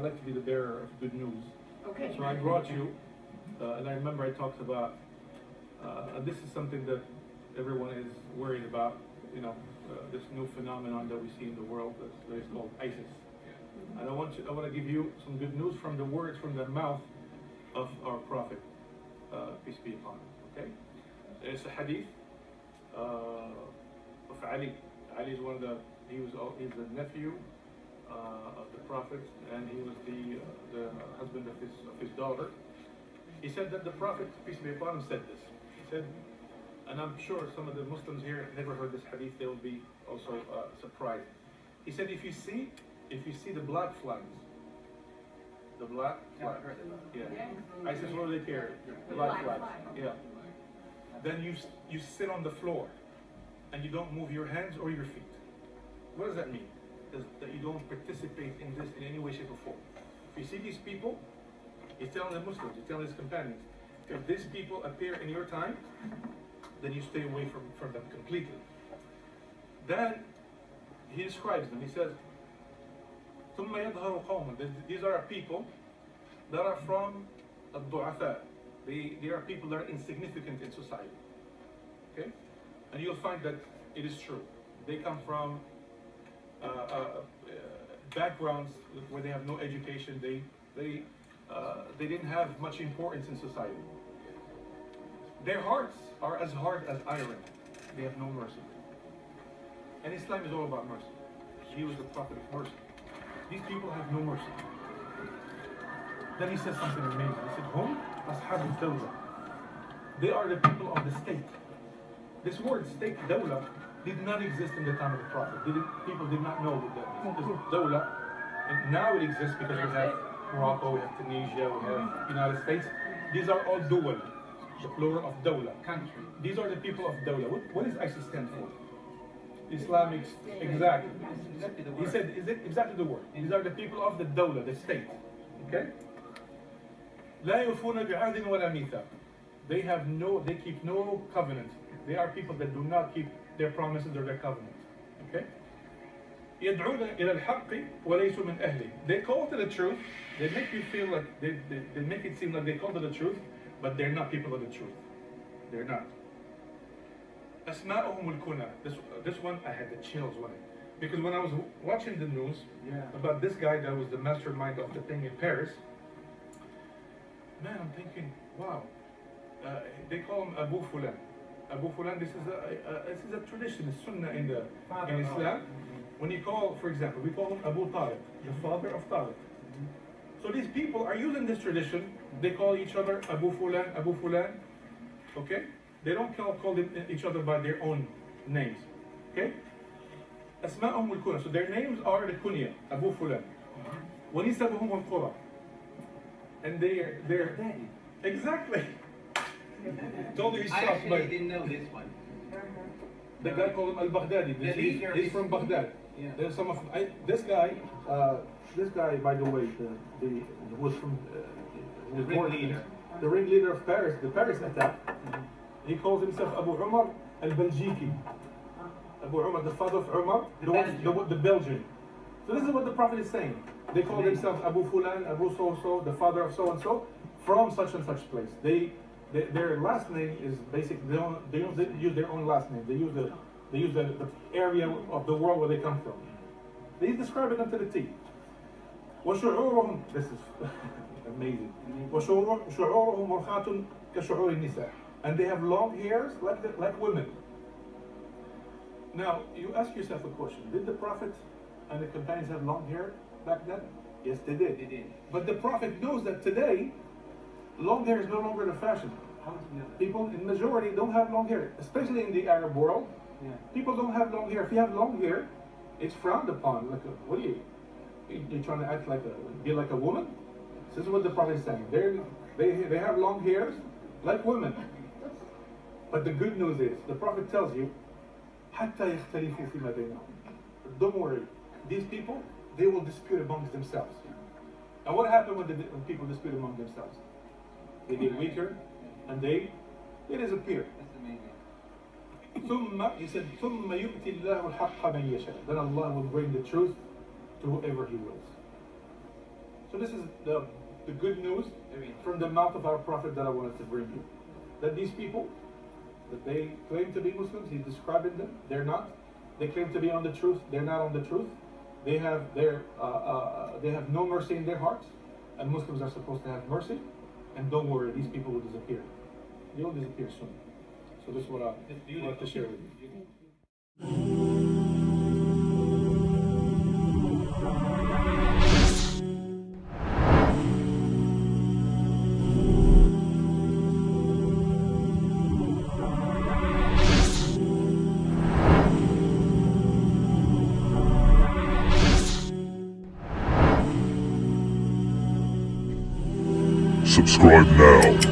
I'd like to be the bearer of good news. Okay. So I brought you, and I remember I talked about, this is something that everyone is worried about, this new phenomenon that we see in the world that is called ISIS. And I want to give you some good news from the words from the mouth of our Prophet, peace be upon him. Okay, it's a hadith of Ali. Ali is he's the nephew of the Prophet, and he was the husband of his daughter. He said that the Prophet, peace be upon him, said this. He said, and I'm sure some of the Muslims here have never heard this hadith, they will be also surprised. He said, if you see the black flags, yeah. ISIS, what do they carry? Black flags. Yeah. Then you sit on the floor and you don't move your hands or your feet. What does that mean? That you don't participate in this in any way, shape, or form. If you see these people, he's telling the Muslims, he's telling his companions, if these people appear in your time, then you stay away from them completely. Then he describes them. He says, ثم يظهر قوم. These are people that are from الضعفاء. They are people that are insignificant in society. Okay, and you'll find that it is true. They come from backgrounds where they have no education. They didn't have much importance in society. Their hearts are as hard as iron. They have no mercy. And Islam is all about mercy. He was the prophet of mercy. These people have no mercy. Then he says something amazing. He said, "Hum ashab al-dawla." They are the people of the state. This word state, dawla, did not exist in the time of the Prophet. People did not know what that means. This dawla, and now it exists because we have Morocco, we have Tunisia, we have United States. These are all duwal, the plural of dawla. Country. These are the people of dawla. What does ISIS stand for? Islamic, exactly. He said, is it exactly the word? These are the people of the dawla, the state. Okay? لا يوفون بعهد ولا ميثاق. They keep no covenant. They are people that do not keep their promises or their covenant. Okay? يدعون إلى الحق وليسوا من أهله. They call to the truth. They make you feel like they make it seem like they call to the truth, but they're not people of the truth. They're not. أسماؤهم الكنى. This one I had the chills when because when I was watching the news about this guy that was the mastermind of the thing in Paris, man, I'm thinking, wow. They call him Abu Fulan. Abu Fulan. This is a tradition, a sunnah in Islam. When you call, for example, we call him Abu Talib, the father of Talib. So these people are using this tradition. They call each other Abu Fulan, Abu Fulan. Okay? They don't call each other by their own names. Okay? أسماءهم الكنى. So their names are the kunya, Abu Fulan. ونسبهم القرى. And they're exactly. Told you he's shocked, but didn't know this one. The guy called him Al-Baghdadi. He's from Baghdad. Yeah. There's some of this guy. This guy, by the way, who was from the ringleader of Paris, the Paris attack. He calls himself Abu Umar al-Baljiki. Abu Umar, the father of Umar, the Belgian. So this is what the Prophet is saying. They call themselves Abu Fulan, Abu so-so, the father of so-and-so, from such and such place. Their last name is basically, they don't use their own last name. They use the area of the world where they come from. They describe it unto the T. وشعورهم, this is amazing. وشعورهم مرخاة كشعور النساء. And they have long hairs like women. Now, you ask yourself a question. Did the Prophet and the companions have long hair back then? Yes, they did. They did. But the Prophet knows that today, long hair is no longer the fashion. How did you know that? People in majority don't have long hair, especially in the Arab world. Yeah. People don't have long hair. If you have long hair, it's frowned upon. Like, what are you trying to act like be like a woman? This is what the Prophet is saying. They have long hairs like women. But the good news is, the Prophet tells you, حتى يختلفوا فيما بينهم. Don't worry. These people, they will dispute amongst themselves. And what happened when people dispute among themselves? They get weaker, and they disappear. That's amazing. He said, ثم يؤتي الله الحق من يشاء. Then Allah will bring the truth to whoever He wills. So this is the good news from the mouth of our Prophet that I wanted to bring you. That these people, that they claim to be Muslims, he's describing them, they're not. They claim to be on the truth, they're not on the truth. They have no mercy in their hearts, and Muslims are supposed to have mercy. And don't worry, these people will disappear. They will disappear soon. So this is what I want to share with you. Subscribe now.